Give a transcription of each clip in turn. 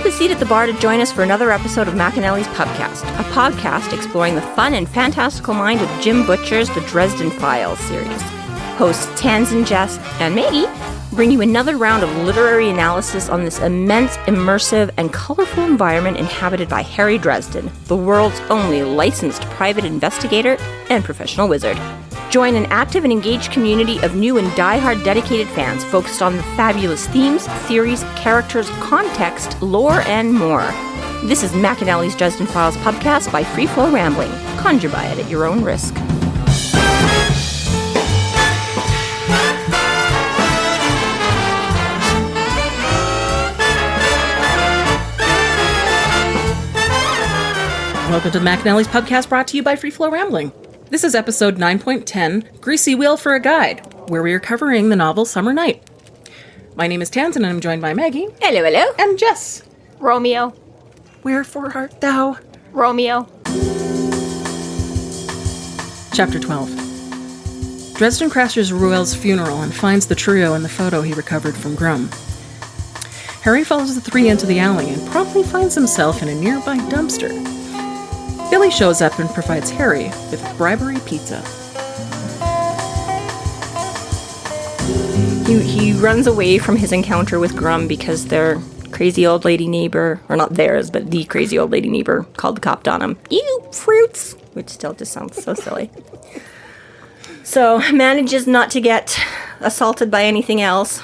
Grab a seat at the bar to join us for another episode of McAnally's Pubcast, a podcast exploring the fun and fantastical mind of Jim Butcher's The Dresden Files series. Hosts Tanzan, Jess, and Maggie bring you another round of literary analysis on this immense, immersive, and colorful environment inhabited by Harry Dresden, the world's only licensed private investigator and professional wizard. Join an active and engaged community of new and die-hard dedicated fans focused on the fabulous themes, theories, characters, context, lore, and more. This is McAnally's Dresden Files Pubcast by Free Flow Rambling. Conjure by it at your own risk. Welcome to McAnally's Pubcast, brought to you by Free Flow Rambling. This is episode 9.10, Greasy Wheel for a Guide, where we are covering the novel Summer Night. My name is Tanzan, and I'm joined by Maggie. Hello, hello. And Jess. Romeo. Wherefore art thou? Romeo. Chapter 12. Dresden crashes Reuel's funeral and finds the trio in the photo he recovered from Grum. Harry follows the three into the alley and promptly finds himself in a nearby dumpster. Billy shows up and provides Harry with bribery pizza. He runs away from his encounter with Grum because their crazy old lady neighbor, or not theirs, but the crazy old lady neighbor, called the cops on him. Ew, fruits! Which still just sounds so silly. So, manages not to get assaulted by anything else,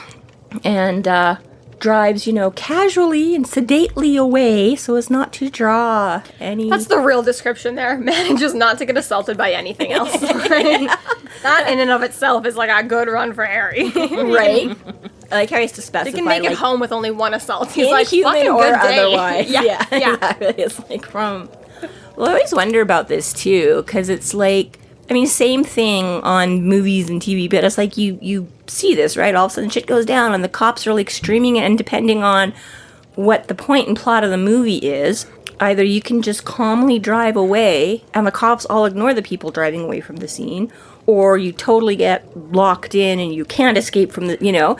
and drives, casually and sedately away so as not to draw any... That's the real description there. Manages not to get assaulted by anything else. Right? That in and of itself is like a good run for Harry. Right? Like Harry has to specify. He can make it home with only one assault. He's inhuman like, fucking or good day. otherwise. Yeah. Exactly. It's like from... Well, I always wonder about this too, because it's like... I mean, same thing on movies and TV, but it's like you see this, right? All of a sudden shit goes down and the cops are like streaming it, and depending on what the point and plot of the movie is, either you can just calmly drive away and the cops all ignore the people driving away from the scene, or you totally get locked in and you can't escape from the, and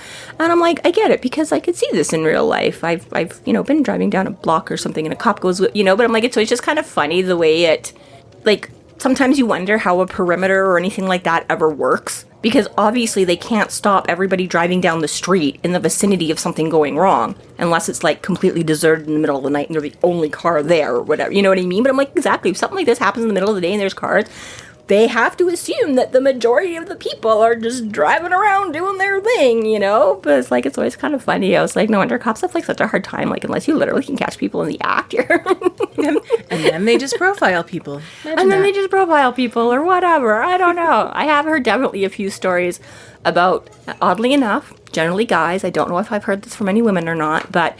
I'm like, I get it, because I could see this in real life. I've been driving down a block or something and a cop goes, but I'm like, it's just kind of funny the way it, like, sometimes you wonder how a perimeter or anything like that ever works, because obviously they can't stop everybody driving down the street in the vicinity of something going wrong, unless it's like completely deserted in the middle of the night and they're the only car there or whatever, you know what I mean? But I'm like, exactly, if something like this happens in the middle of the day and there's cars, they have to assume that the majority of the people are just driving around doing their thing, But it's like, it's always kind of funny. I was like, no wonder cops have like such a hard time, like, unless you literally can catch people in the act. And then they just profile people. They just profile people or whatever. I don't know. I have heard definitely a few stories about, oddly enough, generally guys, I don't know if I've heard this from any women or not, but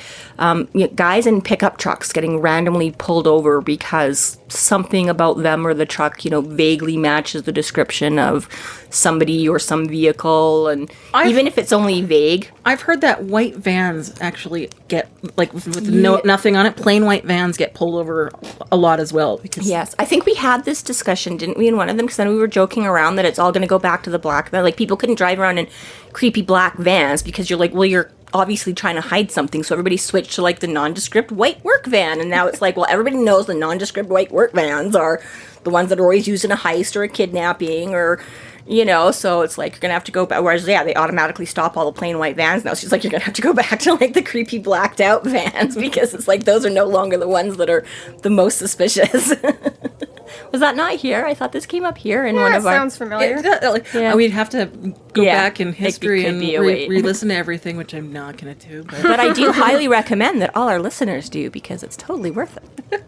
guys in pickup trucks getting randomly pulled over because something about them or the truck, vaguely matches the description of somebody or some vehicle, and even if it's only vague. I've heard that white vans actually get, like, with nothing on it, plain white vans get pulled over a lot as well. Yes, I think we had this discussion, didn't we, in one of them? Because then we were joking around that it's all going to go back to the black van. Like, people couldn't drive around in creepy black vans because you're like, well, you're obviously trying to hide something, so everybody switched to like the nondescript white work van, and now it's like, well, everybody knows the nondescript white work vans are the ones that are always used in a heist or a kidnapping, or so it's like you're gonna have to go back, whereas they automatically stop all the plain white vans now. She's like, you're gonna have to go back to like the creepy blacked out vans, because it's like those are no longer the ones that are the most suspicious. Was that not here? I thought this came up here in one of our... sounds familiar. We'd have to go back in history and re-listen to everything, which I'm not going to do. But I do highly recommend that all our listeners do, because it's totally worth it.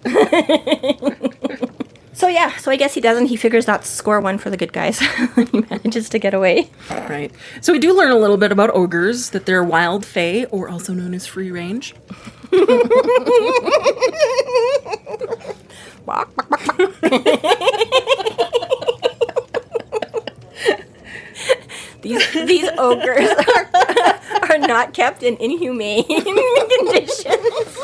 So I guess he doesn't. He figures that's score one for the good guys. He manages to get away. Right. So we do learn a little bit about ogres, that they're wild fae, or also known as free range. These ogres are not kept in inhumane conditions.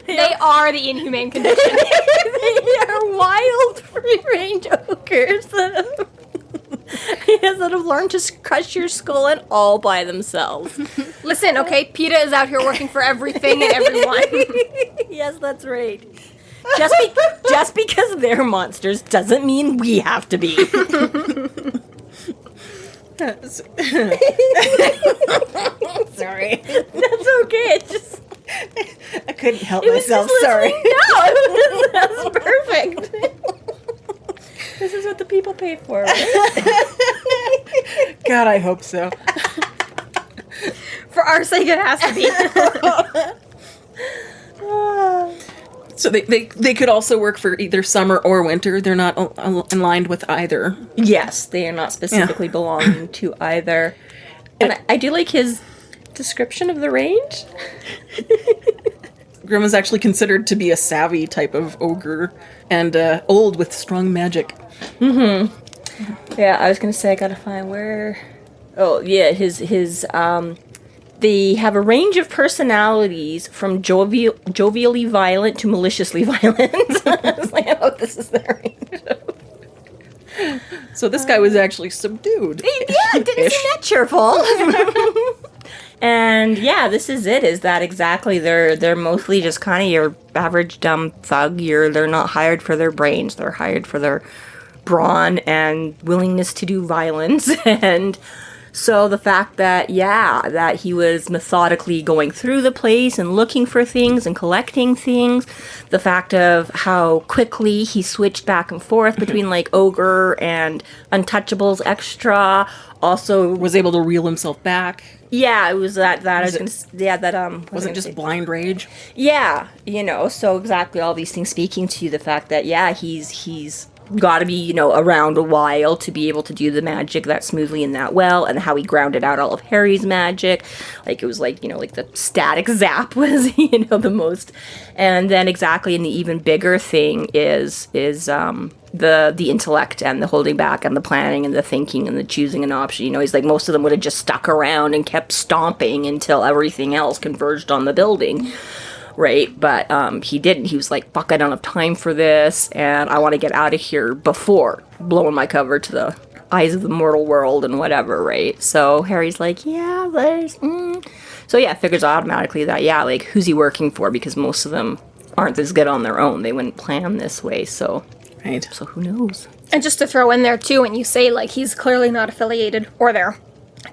They are the inhumane condition. They are wild, free-range ogres. Yes, that have learned to crush your skull and all by themselves. Listen, okay, PETA is out here working for everything and everyone. Yes, that's right. Just because they're monsters doesn't mean we have to be. Sorry. That's okay. It's just I couldn't help it was myself. just Sorry. That's perfect. This is what the people pay for, right? God, I hope so. For our sake, it has to be. So they could also work for either summer or winter. They're not aligned with either. Yes, they are not specifically belonging to either. And I do like his description of the range. Grum is actually considered to be a savvy type of ogre and old with strong magic. Yeah, I was gonna say I gotta find where. Oh yeah, his they have a range of personalities from jovially violent to maliciously violent. I was like, oh, this is their range. So this guy was actually subdued. Yeah, it didn't seem that cheerful. And yeah, this is it. Is that exactly? They're mostly just kind of your average dumb thug. They're not hired for their brains. They're hired for their brawn and willingness to do violence. And so the fact that that he was methodically going through the place and looking for things and collecting things, the fact of how quickly he switched back and forth between like ogre and untouchables extra, also Was able to reel himself back. yeah, it was that I was gonna that Wasn't just blind rage. yeah, so exactly all these things speaking to the fact that he's got to be around a while to be able to do the magic that smoothly and that well, and how he grounded out all of Harry's magic, like it was like like the static zap was the most, and then exactly, and the even bigger thing is the intellect and the holding back and the planning and the thinking and the choosing an option. He's like, most of them would have just stuck around and kept stomping until everything else converged on the building. Right, but he didn't. He was like, fuck, I don't have time for this, and I want to get out of here before blowing my cover to the eyes of the mortal world and whatever, right? So Harry's like, yeah, there's... So yeah, figures automatically that, like, who's he working for? Because most of them aren't this good on their own. They wouldn't plan this way, so... Right. So who knows? And just to throw in there, too, when you say, like, he's clearly not affiliated, or they're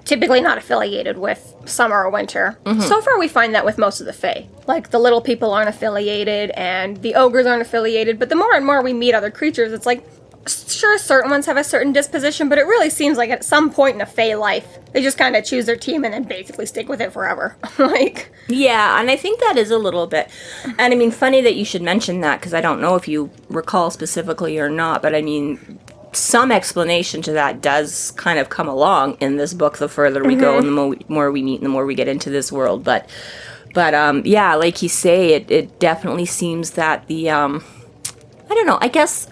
typically not affiliated with summer or winter. So far, we find that with most of the Fae. Like, the little people aren't affiliated, and the ogres aren't affiliated, but the more and more we meet other creatures, it's like, sure, certain ones have a certain disposition, but it really seems like at some point in a Fae life, they just kind of choose their team and then basically stick with it forever. Like... Yeah, and I think that is a little bit... And I mean, funny that you should mention that, because I don't know if you recall specifically or not, but I mean... Some explanation to that does kind of come along in this book the further we go and the more we meet and the more we get into this world. But yeah, like you say, it definitely seems that the, I don't know, I guess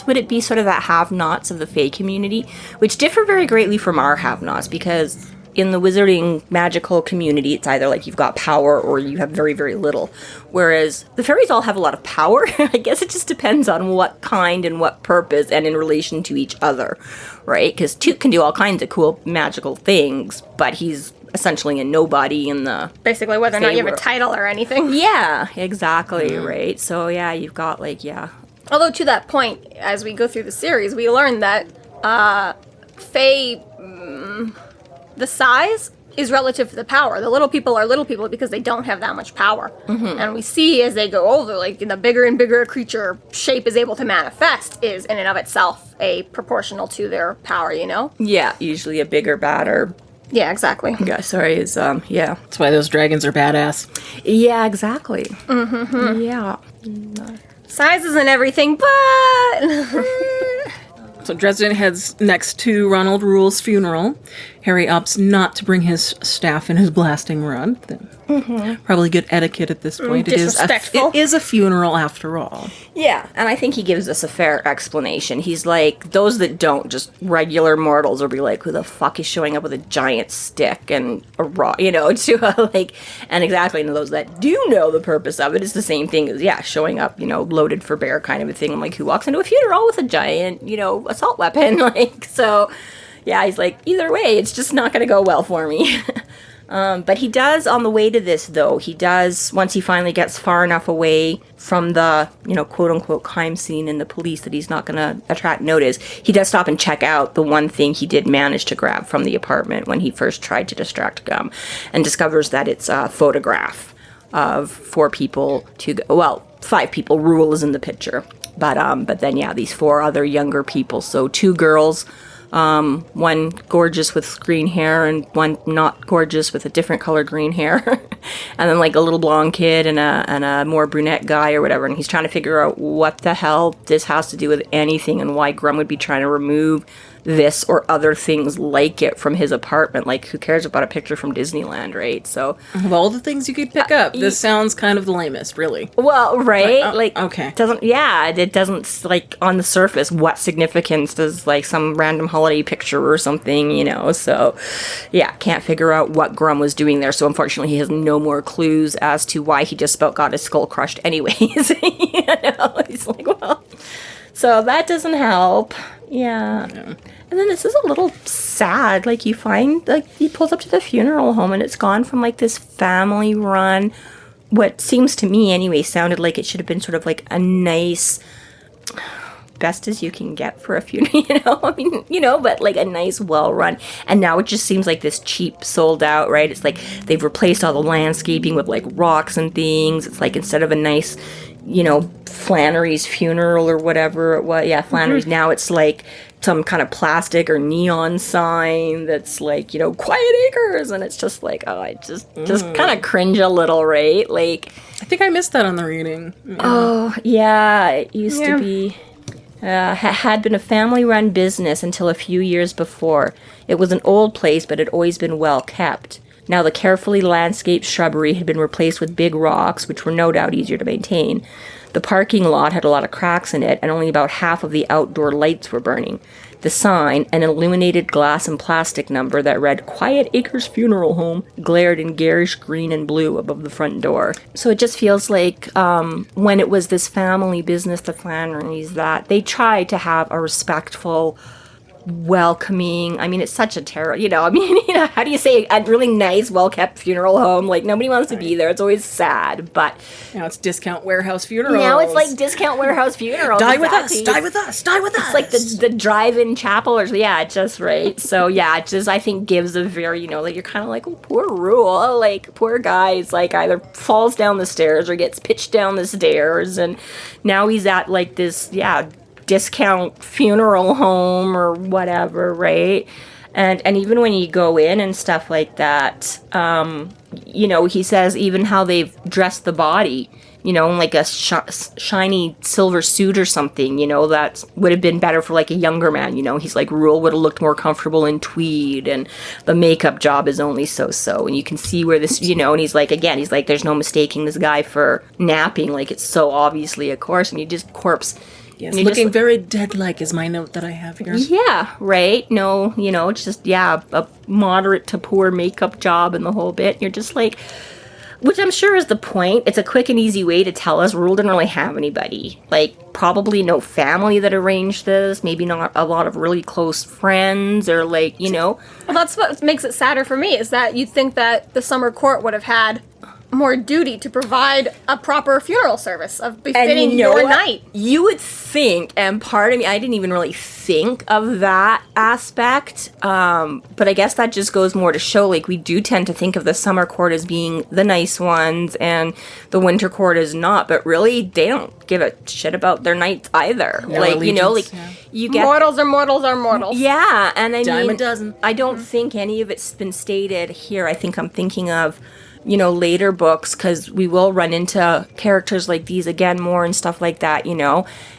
would it be sort of that have-nots of the Fae community, which differ very greatly from our have-nots, because in the wizarding magical community, it's either like you've got power or you have very, very little. Whereas the fairies all have a lot of power. I guess it just depends on what kind and what purpose and in relation to each other, right? Because Toot can do all kinds of cool magical things, but he's essentially a nobody in the... Basically, whether or not you have a world. title or anything. Yeah, exactly, right? So yeah, you've got like, Although to that point, as we go through the series, we learn that Fae... the size is relative to the power. The little people are little people because they don't have that much power. And we see as they go older, like the bigger and bigger a creature shape is able to manifest is in and of itself a proportional to their power, Yeah, usually a bigger, badder... Yeah, exactly. Yeah, sorry, is, yeah. That's why those dragons are badass. Yeah, exactly. Yeah. Size isn't everything, but... So Dresden heads next to Ronald Reuel's funeral. Harry opts not to bring his staff in his blasting rod. Probably good etiquette at this point. Disrespectful. It is a funeral after all. Yeah, and I think he gives us a fair explanation. He's like, those that don't, just regular mortals, will be like, who the fuck is showing up with a giant stick and a rock, and exactly, and those that do know the purpose of it, it's the same thing as, showing up, loaded for bear kind of a thing. I'm like, who walks into a funeral with a giant, assault weapon? So, yeah, he's like, either way, it's just not going to go well for me. But he does, on the way to this, though, once he finally gets far enough away from the, quote-unquote crime scene and the police that he's not going to attract notice, he does stop and check out the one thing he did manage to grab from the apartment when he first tried to distract Gum, and discovers that it's a photograph of 4 people to, 5 people. Reuel is in the picture. But then, these 4 other younger people. So 2 girls, one gorgeous with green hair and one not gorgeous with a different color green hair. And then like a little blonde kid and a more brunette guy or whatever. And he's trying to figure out what the hell this has to do with anything and why Grum would be trying to remove this or other things like it from his apartment. Like, who cares about a picture from Disneyland, right? So, of all the things you could pick up, this sounds kind of the lamest, really. Well, right? Okay. It doesn't, like, on the surface, what significance does, like, some random holiday picture or something, So, can't figure out what Grum was doing there. So, unfortunately, he has no more clues as to why he just about got his skull crushed anyways. He's like, well, so that doesn't help. Yeah. And then this is a little sad. Like, you find, like, he pulls up to the funeral home and it's gone from, like, this family run, what seems to me anyway, sounded like it should have been sort of like a nice, best as you can get for a funeral, but like a nice, well run. And now it just seems like this cheap, sold out, right? It's like they've replaced all the landscaping with like rocks and things. It's like instead of a nice, Flannery's funeral or whatever it was. Yeah, Flannery's. Mm-hmm. Now it's like some kind of plastic or neon sign that's like, Quiet Acres. And it's just like, oh, I just kind of cringe a little, right? Like, I think I missed that on the reading. Yeah. Oh, yeah. It used to be, had been a family-run business until a few years before. It was an old place, but had always been well kept. Now the carefully landscaped shrubbery had been replaced with big rocks, which were no doubt easier to maintain. The parking lot had a lot of cracks in it, and only about half of the outdoor lights were burning. The sign, an illuminated glass and plastic number that read Quiet Acres Funeral Home, glared in garish green and blue above the front door. So it just feels like when it was this family business, the Flannerys, that they tried to have a respectful, welcoming, it's such a terrible, how do you say a really nice, well-kept funeral home? Like, nobody wants to be there. It's always sad, but now it's discount warehouse funerals. Now it's like discount warehouse funerals. Die with us, die with us, die with us. It's like the drive-in chapel, or just right. So it just, I think, gives a very, like, you're kind of like, oh, poor Reuel, like, poor guy. It's like either falls down the stairs or gets pitched down the stairs, and now he's at like this, discount funeral home or whatever, right? And even when you go in and stuff like that, he says even how they've dressed the body, in like a shiny silver suit or something, that would have been better for like a younger man, He's like, Reuel would have looked more comfortable in tweed, and the makeup job is only so-so, and you can see where this, and he's like, there's no mistaking this guy for napping, like it's so obviously a corpse, and you just corpse. Yes, looking very dead-like is my note that I have here. Yeah, right? No, it's just, a moderate to poor makeup job and the whole bit. You're just like, which I'm sure is the point. It's a quick and easy way to tell us Reuel didn't really have anybody. Like, probably no family that arranged this. Maybe not a lot of really close friends or like, Well, that's what makes it sadder for me, is that you'd think that the summer court would have had more duty to provide a proper funeral service of befitting your night. You would think, and part of me, I didn't even really think of that aspect, but I guess that just goes more to show, like, we do tend to think of the summer court as being the nice ones, and the winter court is not, but really, they don't give a shit about their nights either. No, like, you get... Mortals are mortals are mortals. Yeah, and I Dime mean... a dozen. I don't think any of it's been stated here. I think I'm thinking of later books, because we will run into characters like these again more and stuff like that,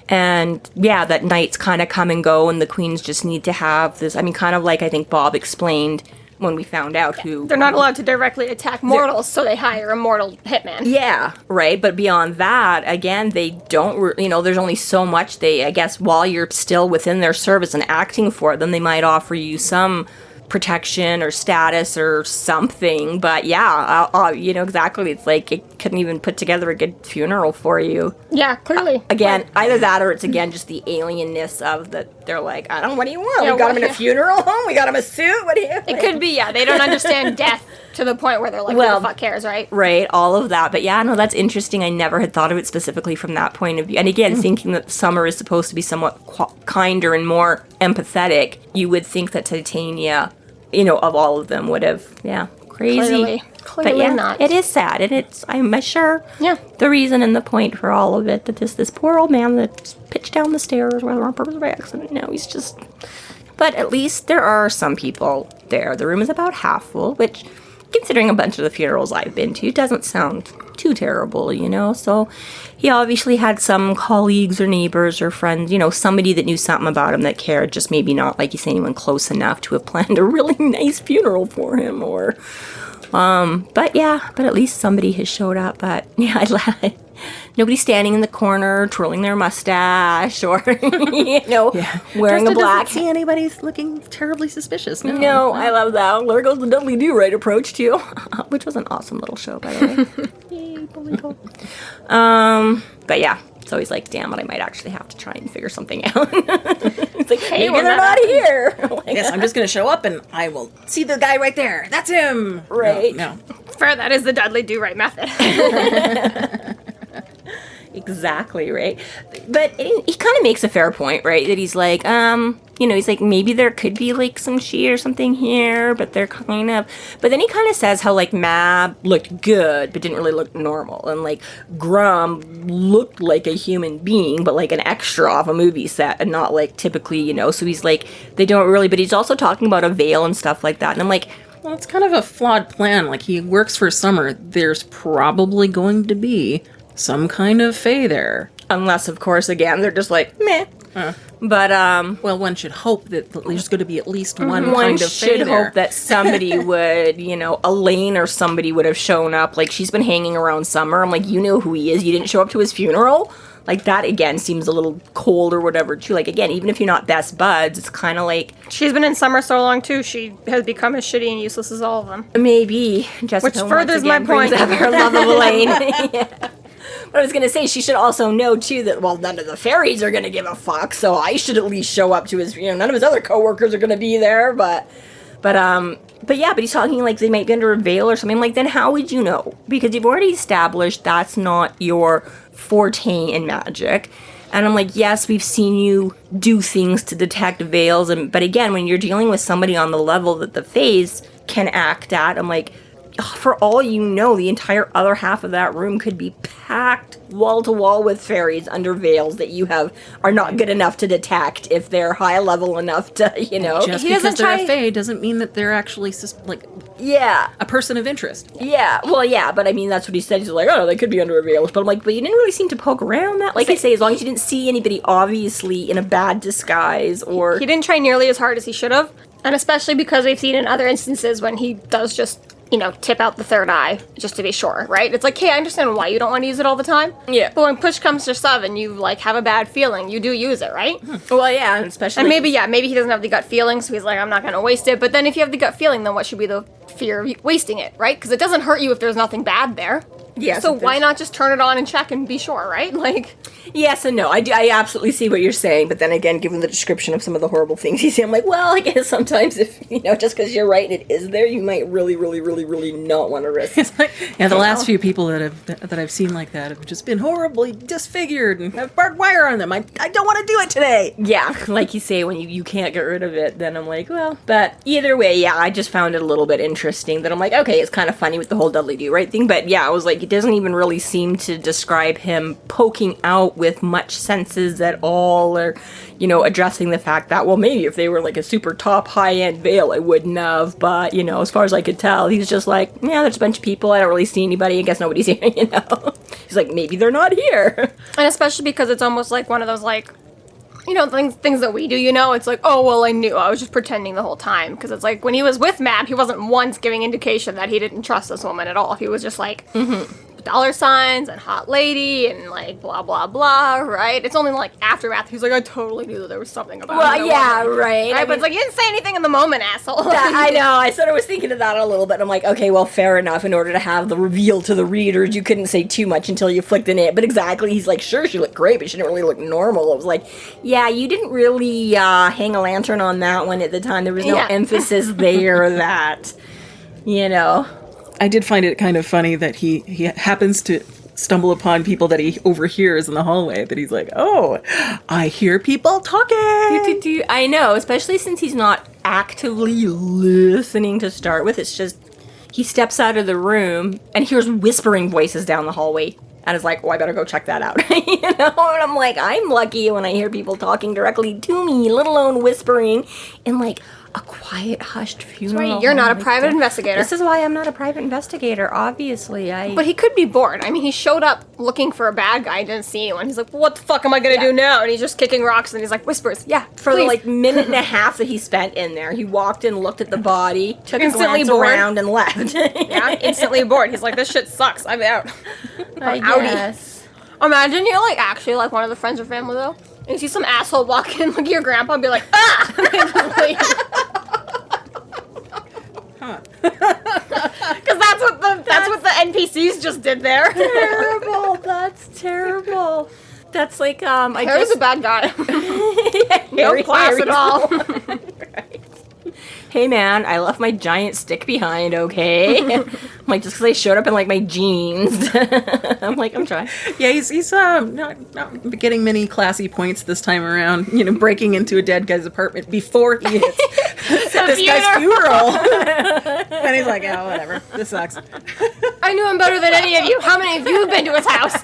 and that knights kind of come and go, and the queens just need to have this, kind of like I think Bob explained when we found out who... They're not allowed to directly attack mortals, so they hire a mortal hitman. Yeah, right, but beyond that, again, they don't, there's only so much I guess, while you're still within their service and acting for them, they might offer you some protection or status or something, but exactly, it's like it couldn't even put together a good funeral for you. Yeah, clearly. Again, either that or it's again just the alienness of that they're like, what do you want? We got him in a funeral home? We got him a suit? What do you... It could be, they don't understand death to the point where they're like, who the fuck cares, right? Right, all of that. But that's interesting. I never had thought of it specifically from that point of view. And again, thinking that Summer is supposed to be somewhat kinder and more empathetic, you would think that Titania, of all of them would have, crazy. Clearly not. It is sad, and I'm sure the reason and the point for all of it, that this poor old man that pitched down the stairs, whether on purpose or by accident, he's just... But at least there are some people there. The room is about half full, which, considering a bunch of the funerals I've been to, doesn't sound too terrible, So he obviously had some colleagues or neighbors or friends, somebody that knew something about him that cared, just maybe not, like you say, anyone close enough to have planned a really nice funeral for him or... but at least somebody has showed up. But nobody's standing in the corner twirling their mustache or wearing a black. Doesn't see anybody's looking terribly suspicious. No, I love that. There goes the Dudley Do-Right approach too, which was an awesome little show, by the way. Yay, bully goal. But so he's like, damn it, I might actually have to try and figure something out. It's like, hey, they're not here. Yes, I'm just going to show up and I will see the guy right there. That's him. Right. No. Fair, that is the Dudley Do-Right method. Exactly, right? But he kind of makes a fair point, right? That he's like, he's like, maybe there could be like some she or something here, but they're kind of... But then he kind of says how like Mab looked good, but didn't really look normal. And like Grum looked like a human being, but like an extra off a movie set and not like typically, So he's like, they don't really... But he's also talking about a veil and stuff like that. And I'm like... Well, it's kind of a flawed plan. Like, he works for Summer. There's probably going to be some kind of fae there. Unless, of course, again, they're just like, meh. But, well, one should hope that there's going to be at least one kind of one fae should there. hope that somebody would, Elaine or somebody would have shown up. Like, she's been hanging around Summer. I'm like, you know who he is. You didn't show up to his funeral? Like, that, again, seems a little cold or whatever, too. Like, again, even if you're not best buds, it's kind of like... She's been in Summer so long, too, she has become as shitty and useless as all of them. Maybe. Jessica Which furthers my point. brings up her love of Elaine. Yeah. But I was going to say, she should also know, too, that, well, none of the fairies are going to give a fuck, so I should at least show up to his... none of his other coworkers are going to be there, But he's talking like they might be under a veil or something. Like, then how would you know? Because you've already established that's not your forte in magic. And I'm like, yes, we've seen you do things to detect veils. But again, when you're dealing with somebody on the level that the faes can act at, I'm like, for all you know, the entire other half of that room could be packed wall to wall with fairies under veils that you are not good enough to detect if they're high level enough to, Just because they're a fae doesn't mean that they're actually a person of interest. Yeah, well, yeah, but I mean, that's what he said. He's like, oh, they could be under a veil. But I'm like, but you didn't really seem to poke around that. Like I say, as long as you didn't see anybody obviously in a bad disguise or... He didn't try nearly as hard as he should have. And especially because we've seen in other instances when he does just... tip out the third eye, just to be sure, right? It's like, hey, I understand why you don't want to use it all the time. Yeah. But when push comes to shove and you, have a bad feeling, you do use it, right? Well, yeah, and especially... And maybe he doesn't have the gut feeling, so he's like, I'm not going to waste it. But then if you have the gut feeling, then what should be the fear of wasting it, right? Because it doesn't hurt you if there's nothing bad there. Yes. So why not just turn it on and check and be sure, right? Yes and no. I absolutely see what you're saying, but then again, given the description of some of the horrible things he's saying, I'm like, well, I guess sometimes if, just because you're right and it is there, you might really, really, really, really not want to risk it. The last few people that I've seen like that have just been horribly disfigured and have barbed wire on them. I don't want to do it today. Yeah, like you say, when you can't get rid of it, then I'm like, well, but either way, yeah, I just found it a little bit interesting that I'm like, okay, it's kind of funny with the whole Dudley Do-Right thing, but yeah, I was like, it doesn't even really seem to describe him poking out with much senses at all, or, you know, addressing the fact that, well, maybe if they were like a super top high-end veil, I wouldn't have, but, you know, as far as I could tell, he's just like, yeah, there's a bunch of people, I don't really see anybody, I guess nobody's here, you know? He's like, maybe they're not here. And especially because it's almost like one of those, like, you know, things that we do, you know? It's like, oh, well, I knew. I was just pretending the whole time. Because it's like, when he was with Mab, he wasn't once giving indication that he didn't trust this woman at all. He was just like, dollar signs and hot lady and, like, blah, blah, blah, right? It's only, like, aftermath. He's like, I totally knew that there was something about it. Well, yeah, right. Right, I but it's like, you didn't say anything in the moment, asshole. I know. I sort of was thinking of that a little bit. I'm like, okay, well, fair enough. In order to have the reveal to the readers, you couldn't say too much until you flicked in it. But exactly, he's like, sure, she looked great, but she didn't really look normal. It was like, yeah, you didn't really hang a lantern on that one at the time. There was no emphasis there that, you know. I did find it kind of funny that he happens to stumble upon people that he overhears in the hallway, that he's like, oh, I hear people talking. I know, especially since he's not actively listening to start with. It's just, he steps out of the room and hears whispering voices down the hallway. And is like, oh, I better go check that out. You know? And I'm like, I'm lucky when I hear people talking directly to me, let alone whispering in, like, a quiet, hushed funeral. Right, you're not a private investigator. This is why I'm not a private investigator, obviously. But he could be bored. I mean, he showed up looking for a bad guy, didn't see anyone. He's like, well, what the fuck am I gonna do now? And he's just kicking rocks, and he's like, whispers, yeah, for please. the, like, minute and a half that he spent in there, he walked in, looked at the body, took a glance bored. around, and left. Yeah, instantly bored. He's like, this shit sucks. I'm out. I guess. Imagine you're, like, actually, like, one of the friends or family, though, and you see some asshole walk in, look at your grandpa, and be like, ah! Because that's what the NPCs just did there. Terrible. That's terrible. That's like Harry's a bad guy. No class at all. Right. Hey man, I left my giant stick behind, okay? I'm like, just because I showed up in like my jeans. I'm like, I'm trying. Yeah, he's not getting many classy points this time around, you know, breaking into a dead guy's apartment before he hits this guy's funeral. And he's like, oh, whatever, this sucks. I knew him better than any of you. How many of you have been to his house?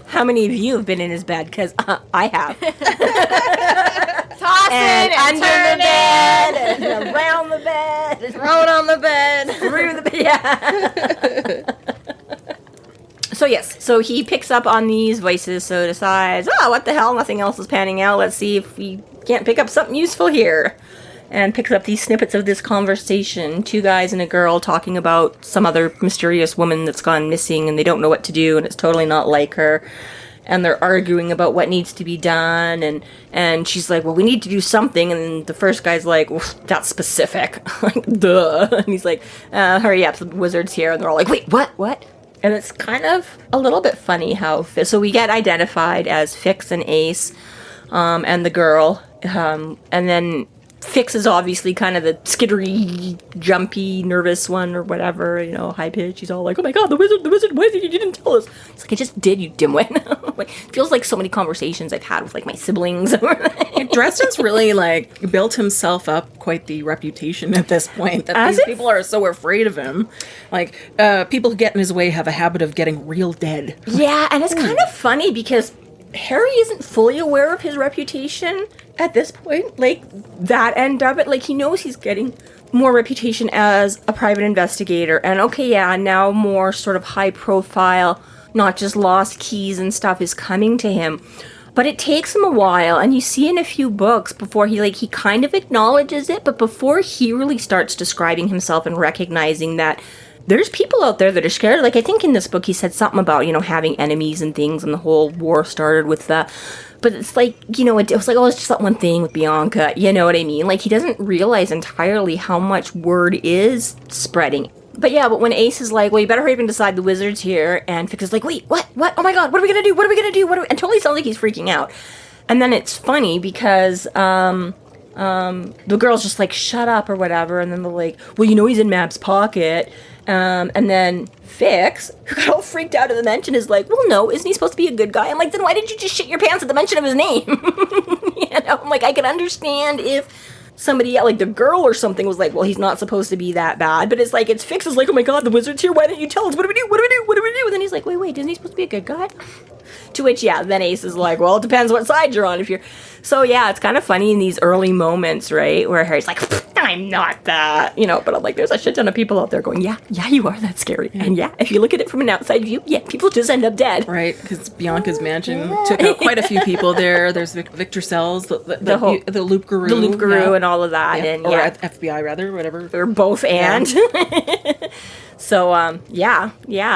How many of you have been in his bed? Because I have. Tossing and under turning. the bed, and around the bed, and thrown on the bed, through the bed. Yeah. So yes, so he picks up on these voices, so decides, oh, what the hell, nothing else is panning out, let's see if we can't pick up something useful here. And picks up these snippets of this conversation, 2 guys and a girl talking about some other mysterious woman that's gone missing, and they don't know what to do, and it's totally not like her. And they're arguing about what needs to be done, and she's like, well, we need to do something, and the first guy's like, well, that's specific. Like, duh. And he's like, hurry up, the wizard's here, and they're all like, wait, what? And it's kind of a little bit funny how, so we get identified as Fix and Ace, and the girl, and then Fix is obviously kind of the skittery, jumpy, nervous one or whatever, you know, high pitch. He's all like, oh my god, the wizard, why did you didn't tell us? It's like, I just did, you dimwit. Like, feels like so many conversations I've had with, like, my siblings. Dresden's really, like, built himself up quite the reputation at this point, that these people are so afraid of him. Like, people who get in his way have a habit of getting real dead. Yeah, and it's kind of funny because Harry isn't fully aware of his reputation at this point, like, that end of it. Like, he knows he's getting more reputation as a private investigator, and okay, yeah, now more sort of high profile, not just lost keys and stuff is coming to him. But it takes him a while, and you see in a few books before he kind of acknowledges it, but before he really starts describing himself and recognizing that there's people out there that are scared. Like, I think in this book he said something about, you know, having enemies and things, and the whole war started with that. But it's like, you know, it was like, oh, it's just that one thing with Bianca, you know what I mean? Like, he doesn't realize entirely how much word is spreading. But yeah, but when Ace is like, well, you better hurry up and decide, the wizard's here, and Fix is like, wait, what? Oh my god, what are we gonna do? And totally sounds like he's freaking out. And then it's funny because, the girl's just like, shut up or whatever, and then they're like, well, you know he's in Mab's pocket. And then Fix, who got all freaked out at the mention, is like, well, no, isn't he supposed to be a good guy? I'm like, then why did you just shit your pants at the mention of his name? You know, I'm like, I can understand if somebody, like the girl or something, was like, well, he's not supposed to be that bad. But it's like, it's Fix is like, oh my god, the wizard's here. Why don't you tell us? What do we do? What do we do? What do we do? And then he's like, wait, isn't he supposed to be a good guy? To which, yeah, then Ace is like, well, it depends what side you're on. If you're, so yeah, it's kind of funny in these early moments, right, where Harry's like, I'm not that, you know. But I'm like, there's a shit ton of people out there going, yeah, you are that scary, and yeah, if you look at it from an outside view, yeah, people just end up dead, right? Because Bianca's mansion took out quite a few people there. There's Victor Sells, the Loop Guru, and all of that, and or FBI rather, whatever, or both, and. So, yeah,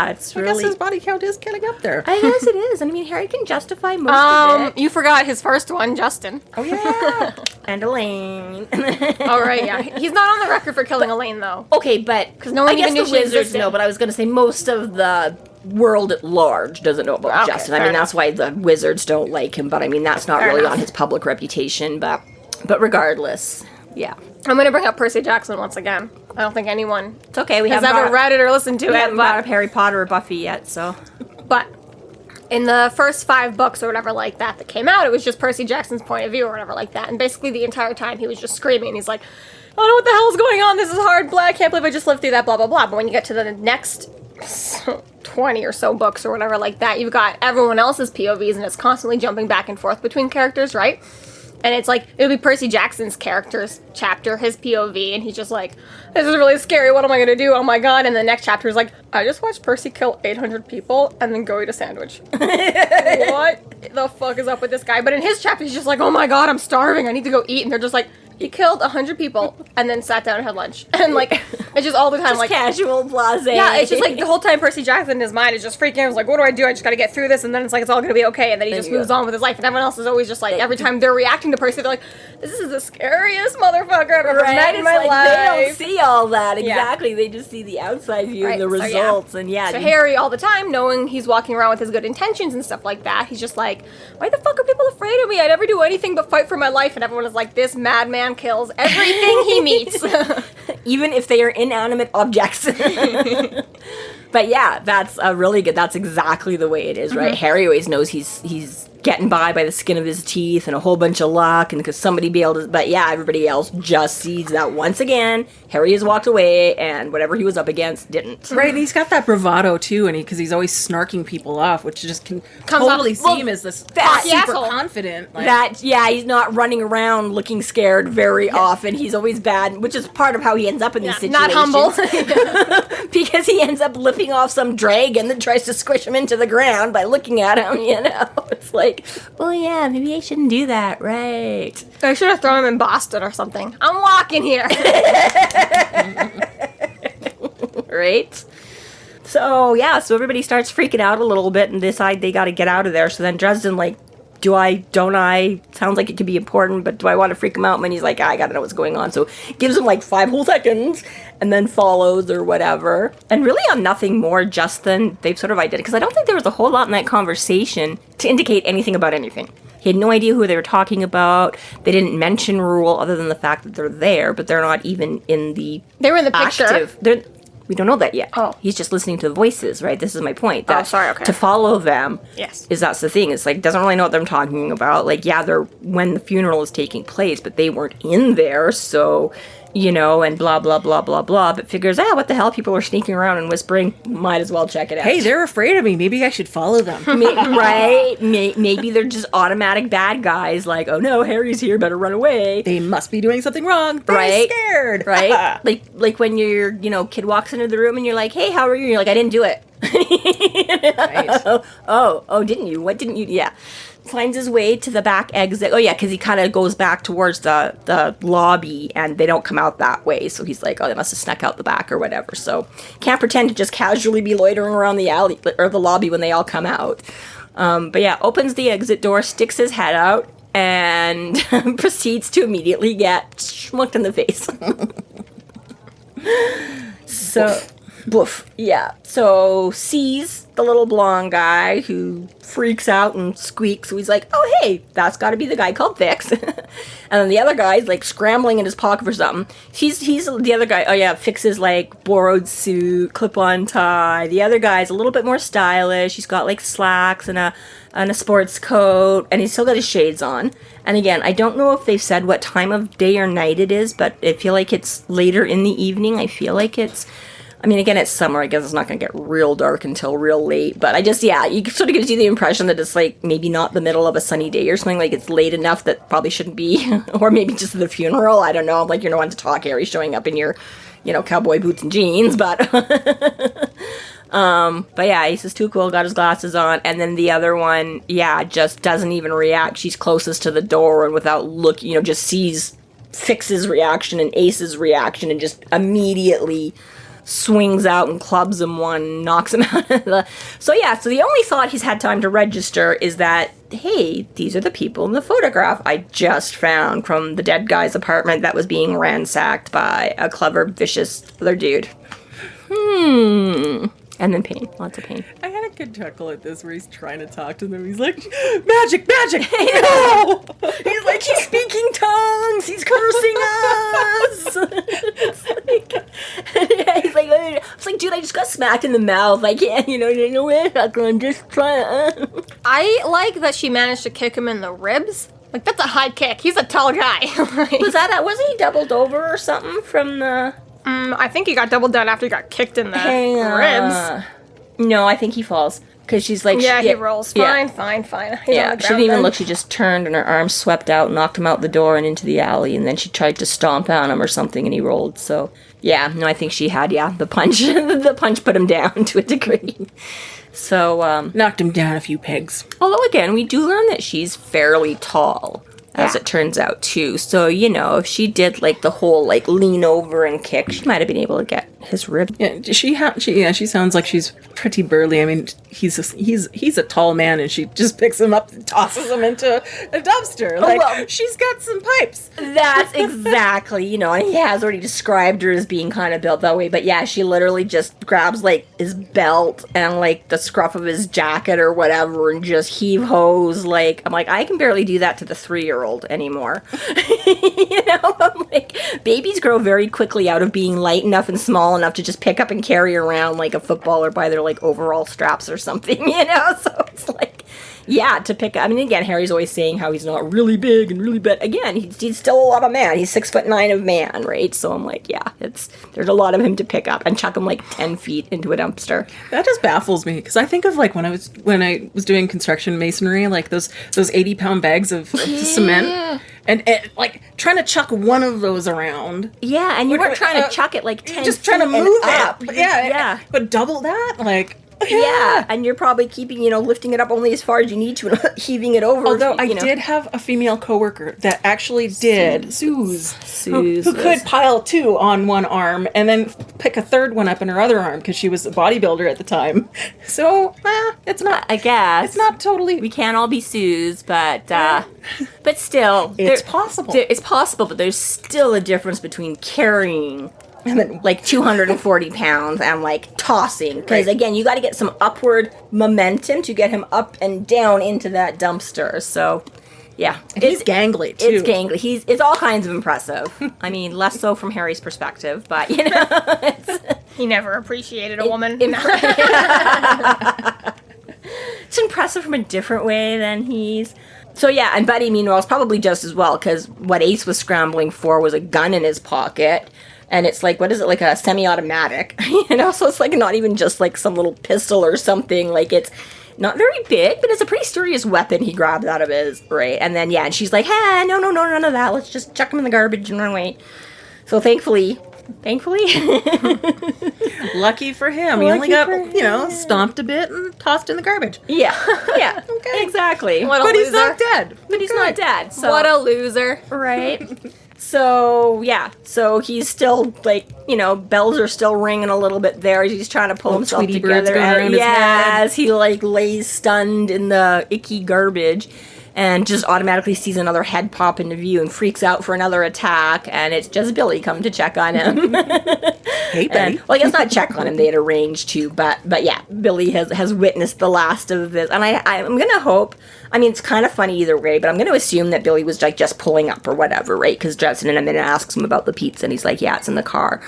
it's really... I guess his body count is getting up there. I guess it is. And I mean, Harry can justify most of it. You forgot his first one, Justin. Oh, yeah. And Elaine. Oh, right, yeah. He's not on the record for killing Elaine, though. Okay, but... Because no one even knew the she wizards existed. know, but I was going to say most of the world at large doesn't know about Justin. I mean, that's why the wizards don't like him, but I mean, that's not really on his public reputation, but regardless, yeah. I'm going to bring up Percy Jackson once again. I don't think anyone It's okay, we has haven't ever read it or listened to we it. haven't brought up Harry Potter or Buffy yet, so... But in the first 5 books or whatever like that came out, it was just Percy Jackson's point of view or whatever like that. And basically the entire time he was just screaming. He's like, I don't know what the hell is going on. This is hard. Blah, I can't believe I just lived through that, blah, blah, blah. But when you get to the next 20 or so books or whatever like that, you've got everyone else's POVs and it's constantly jumping back and forth between characters, right? And it's like, it'll be Percy Jackson's character's chapter, his POV, and he's just like, this is really scary, what am I gonna do? Oh my god. And the next chapter is like, I just watched Percy kill 800 people and then go eat a sandwich. What the fuck is up with this guy? But in his chapter, he's just like, oh my god, I'm starving, I need to go eat. And they're just like, he killed 100 people and then sat down and had lunch. And like, it's just all the time just like... casual, blasé. Yeah, it's just like the whole time Percy Jackson in his mind is just freaking out. He's like, what do I do? I just gotta get through this. And then it's like, it's all gonna be okay. And then he just moves on with his life. And everyone else is always just like, every time they're reacting to Percy, they're like, this is the scariest motherfucker I've ever met in my life. They don't see all that, exactly. Yeah. They just see the outside view and the results. So, and yeah. So Harry, all the time, knowing he's walking around with his good intentions and stuff like that, he's just like, why the fuck are people afraid of me? I never do anything but fight for my life. And everyone is like, this madman kills everything he meets. Even if they are inanimate objects. But yeah, that's really good. That's exactly the way it is, right? Harry always knows he's getting by the skin of his teeth and a whole bunch of luck, and because somebody be able to, but yeah, everybody else just sees that once again, Harry has walked away, and whatever he was up against didn't. Right, and he's got that bravado too, and because he's always snarking people off, which just can totally seem as this super asshole. confident. Like, that, yeah, he's not running around looking scared very often. He's always bad, which is part of how he ends up in these situations. Not humble. Because he ends up lifting off some dragon that tries to squish him into the ground by looking at him, you know? It's like, well, yeah, maybe I shouldn't do that, right? I should have thrown him in Boston or something. I'm walking here. Right? So, yeah, so everybody starts freaking out a little bit and decide they got to get out of there. So then Dresden, like, do I, don't I? Sounds like it could be important, but do I want to freak him out? And he's like, I gotta know what's going on. So gives him like 5 whole seconds and then follows or whatever. And really on nothing more just than they've sort of identified, because I don't think there was a whole lot in that conversation to indicate anything about anything. He had no idea who they were talking about. They didn't mention Reuel other than the fact that they're there, but they're not even in the They were in the picture. We don't know that yet. Oh. He's just listening to the voices, right? This is my point. That sorry, okay. To follow them Yes. is that's the thing. It's like, doesn't really know what they're talking about. Like, yeah, they're when the funeral is taking place, but they weren't in there, so, you know, and blah, blah, blah, blah, blah. But figures, what the hell? People are sneaking around and whispering. Might as well check it out. hey, they're afraid of me. Maybe I should follow them. Right? Maybe they're just automatic bad guys. Like, oh no, Harry's here, better run away. They must be doing something wrong. They're Right? scared. Right? like when your, kid walks into the room and you're like, hey, how are you? And you're like, I didn't do it. Right. Oh, didn't you? What didn't you? Yeah. Finds his way to the back exit. Oh, yeah, because he kind of goes back towards the lobby, and they don't come out that way. So he's like, oh, they must have snuck out the back or whatever. So can't pretend to just casually be loitering around the alley or the lobby when they all come out. But yeah, opens the exit door, sticks his head out, and proceeds to immediately get schmucked in the face. So... Boof. Yeah. So sees the little blonde guy who freaks out and squeaks. So he's like, oh, hey, that's got to be the guy called Fix. And then the other guy's like scrambling in his pocket for something. He's the other guy. Oh, yeah. Fix's like borrowed suit, clip-on tie. The other guy's a little bit more stylish. He's got like slacks and a sports coat. And he's still got his shades on. And again, I don't know if they've said what time of day or night it is, but I feel like it's later in the evening. I feel like it's... I mean, again, it's summer. I guess it's not going to get real dark until real late. But it sort of gives you the impression that it's like maybe not the middle of a sunny day or something. Like it's late enough that probably shouldn't be. Or maybe just the funeral. I don't know. Like you're no one to talk, Harry, showing up in your, cowboy boots and jeans. But but yeah, he's just too cool. Got his glasses on. And then the other one, just doesn't even react. She's closest to the door and without looking, just sees Fix's reaction and Ace's reaction and just immediately... swings out and clubs him one, knocks him out of the... So the only thought he's had time to register is that, hey, these are the people in the photograph I just found from the dead guy's apartment that was being ransacked by a clever, vicious other dude. And then pain. Lots of pain. I had a good chuckle at this where he's trying to talk to them. He's like, magic! No! He's like, he's speaking tongues! He's cursing us! He's like, it's like, dude, I just got smacked in the mouth. I can't, I'm just trying. I like that she managed to kick him in the ribs. Like, that's a high kick. He's a tall guy. Wasn't he doubled over or something from the... I think he got doubled down after he got kicked in the ribs. No, I think he falls. Because she's like... he rolls. Fine. He's she didn't even look. She just turned and her arm swept out, knocked him out the door and into the alley. And then she tried to stomp on him or something and he rolled. So, I think she had, the punch. The punch put him down to a degree. So, knocked him down a few pegs. Although, again, we do learn that she's fairly tall. As it turns out, too. So, if she did, like, the whole, like, lean over and kick, she might have been able to get his rib. Yeah, she sounds like she's pretty burly. I mean, he's a tall man, and she just picks him up and tosses him into a dumpster. Like, she's got some pipes. That's exactly, and he has already described her as being kind of built that way. But, she literally just grabs, like, his belt and, like, the scruff of his jacket or whatever and just heave-hos. Like, I'm like, I can barely do that to the 3-year-old anymore. I'm like, babies grow very quickly out of being light enough and small enough to just pick up and carry around like a footballer by their like overall straps or something, so it's like, to pick up. I mean, again, Harry's always saying how he's not really big and really big. Again, he's still a lot of man. He's 6'9" of man, right? So I'm like, there's a lot of him to pick up and chuck him like 10 feet into a dumpster. That just baffles me because I think of like when I was doing construction masonry, like those 80-pound bags of cement, and like trying to chuck one of those around. Yeah, and you weren't trying to chuck it like 10 just trying to move it up. Yeah, but double that, like. Yeah, and you're probably keeping, lifting it up only as far as you need to and heaving it over. Although I did have a female coworker that actually did, Suze, who could pile 2 on one arm and then pick a third one up in her other arm because she was a bodybuilder at the time. So, it's not, I guess. It's not totally. We can't all be Suze, but still. It's possible. It's possible, but there's still a difference between carrying... like 240 pounds and like tossing because again you got to get some upward momentum to get him up and down into that dumpster. So he's gangly too. It's gangly. It's all kinds of impressive. I mean, less so from Harry's perspective, but he never appreciated a woman. It's impressive from a different way than he's. So and Buddy meanwhile is probably just as well because what Ace was scrambling for was a gun in his pocket. And it's like, what is it, like a semi-automatic, So it's like not even just like some little pistol or something. Like it's not very big, but it's a pretty serious weapon he grabbed out of his, right? And then, and she's like, hey, no, none of that. Let's just chuck him in the garbage and run away. So thankfully, lucky for him, he only got, stomped a bit and tossed in the garbage. Yeah, okay. Exactly. But he's not dead. He's not dead. So. What a loser. Right? So, so he's still, like, bells are still ringing a little bit there. He's trying to pull himself Tweety together. Bird's going around his head. As he, like, lays stunned in the icky garbage and just automatically sees another head pop into view and freaks out for another attack. And it's just Billy come to check on him. Hey, buddy. Well, I guess not check on him. They had arranged to, but yeah, Billy has witnessed the last of this, and I'm gonna hope. I mean, it's kind of funny either way, but I'm gonna assume that Billy was like just pulling up or whatever, right? Because Dresden in a minute asks him about the pizza, and he's like, "Yeah, it's in the car."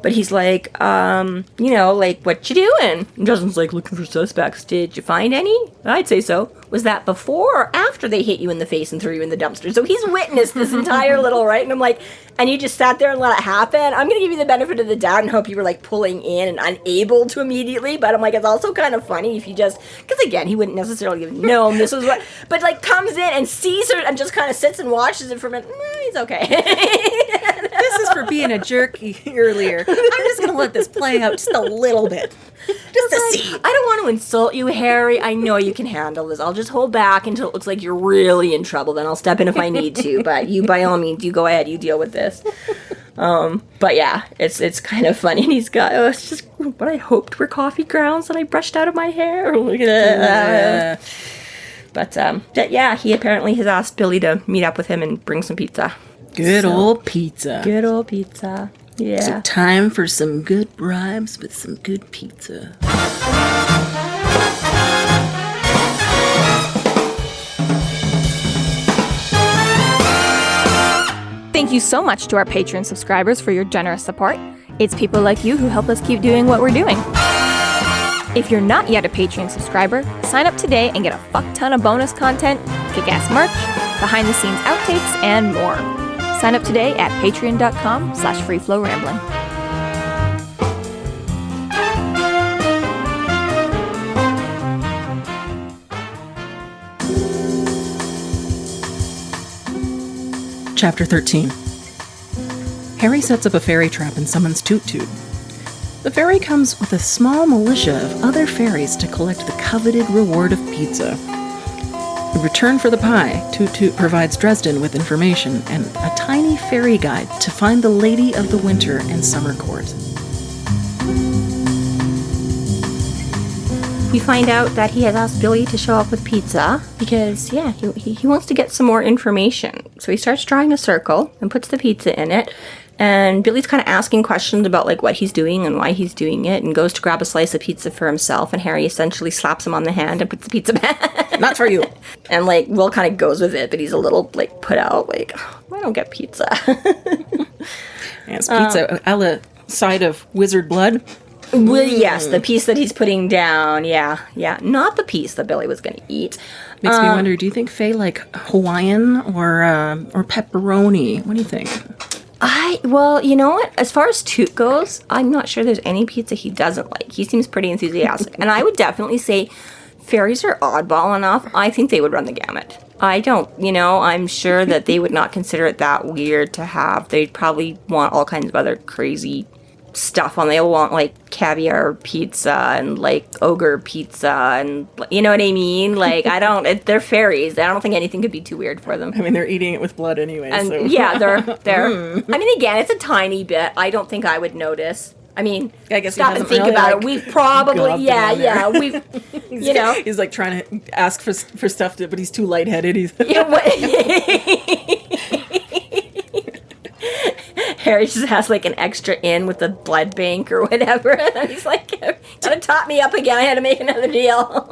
But he's like, like, what you doing? And Dresden's like, looking for suspects. Did you find any? I'd say so. Was that before or after they hit you in the face and threw you in the dumpster? So he's witnessed this entire little, right? And I'm like, and you just sat there and let it happen? I'm going to give you the benefit of the doubt and hope you were, like, pulling in and unable to immediately. But I'm like, it's also kind of funny if you just, because again, he wouldn't necessarily have known this was what, but, like, comes in and sees her and just kind of sits and watches it for a minute. He's okay. This is for being a jerk earlier. I'm just going to let this play out just a little bit. Just to see. I don't want to insult you, Harry. I know you can handle this. I'll just hold back until it looks like you're really in trouble. Then I'll step in if I need to. But you, by all means, you go ahead. You deal with this. But yeah, it's kind of funny. And he's got, it's just what I hoped were coffee grounds that I brushed out of my hair. Look at that. But yeah, he apparently has asked Billy to meet up with him and bring some pizza. Good old pizza. Good old pizza. Yeah. So time for some good bribes with some good pizza. Thank you so much to our Patreon subscribers for your generous support. It's people like you who help us keep doing what we're doing. If you're not yet a Patreon subscriber, sign up today and get a fuck ton of bonus content, kick-ass merch, behind-the-scenes outtakes, and more. Sign up today at patreon.com/freeflowrambling. Chapter 13. Harry sets up a fairy trap and summons Toot-Toot. The fairy comes with a small militia of other fairies to collect the coveted reward of pizza. In return for the pie, Toot-Toot provides Dresden with information and a tiny fairy guide to find the Lady of the Winter and Summer Court. We find out that he has asked Billy to show up with pizza because, yeah, he wants to get some more information. So he starts drawing a circle and puts the pizza in it. And Billy's kind of asking questions about, like, what he's doing and why he's doing it, and goes to grab a slice of pizza for himself, and Harry essentially slaps him on the hand and puts the pizza back. Not for you. And, like, Will kind of goes with it, but he's a little, like, put out, like, oh, I don't get pizza. Yes, pizza a la side of wizard blood. Well, yes, the piece that he's putting down, yeah. Not the piece that Billy was going to eat. Makes me wonder, do you think Faye like Hawaiian or pepperoni? What do you think? Well, you know what? As far as Toot goes, I'm not sure there's any pizza he doesn't like. He seems pretty enthusiastic. And I would definitely say fairies are oddball enough. I think they would run the gamut. I don't, I'm sure that they would not consider it that weird to have. They'd probably want all kinds of other crazy stuff on. They'll want, like, caviar pizza and, like, ogre pizza and, you know what I mean? Like, they're fairies. I don't think anything could be too weird for them. I mean, they're eating it with blood anyway, And so. yeah, they're I mean, again, it's a tiny bit. I don't think I would notice. I mean, I guess stop and think about it. We've probably, we've, He's like trying to ask for stuff, but he's too lightheaded. He's Harry just has, like, an extra in with the blood bank or whatever. And he's like, gotta top me up again. I had to make another deal.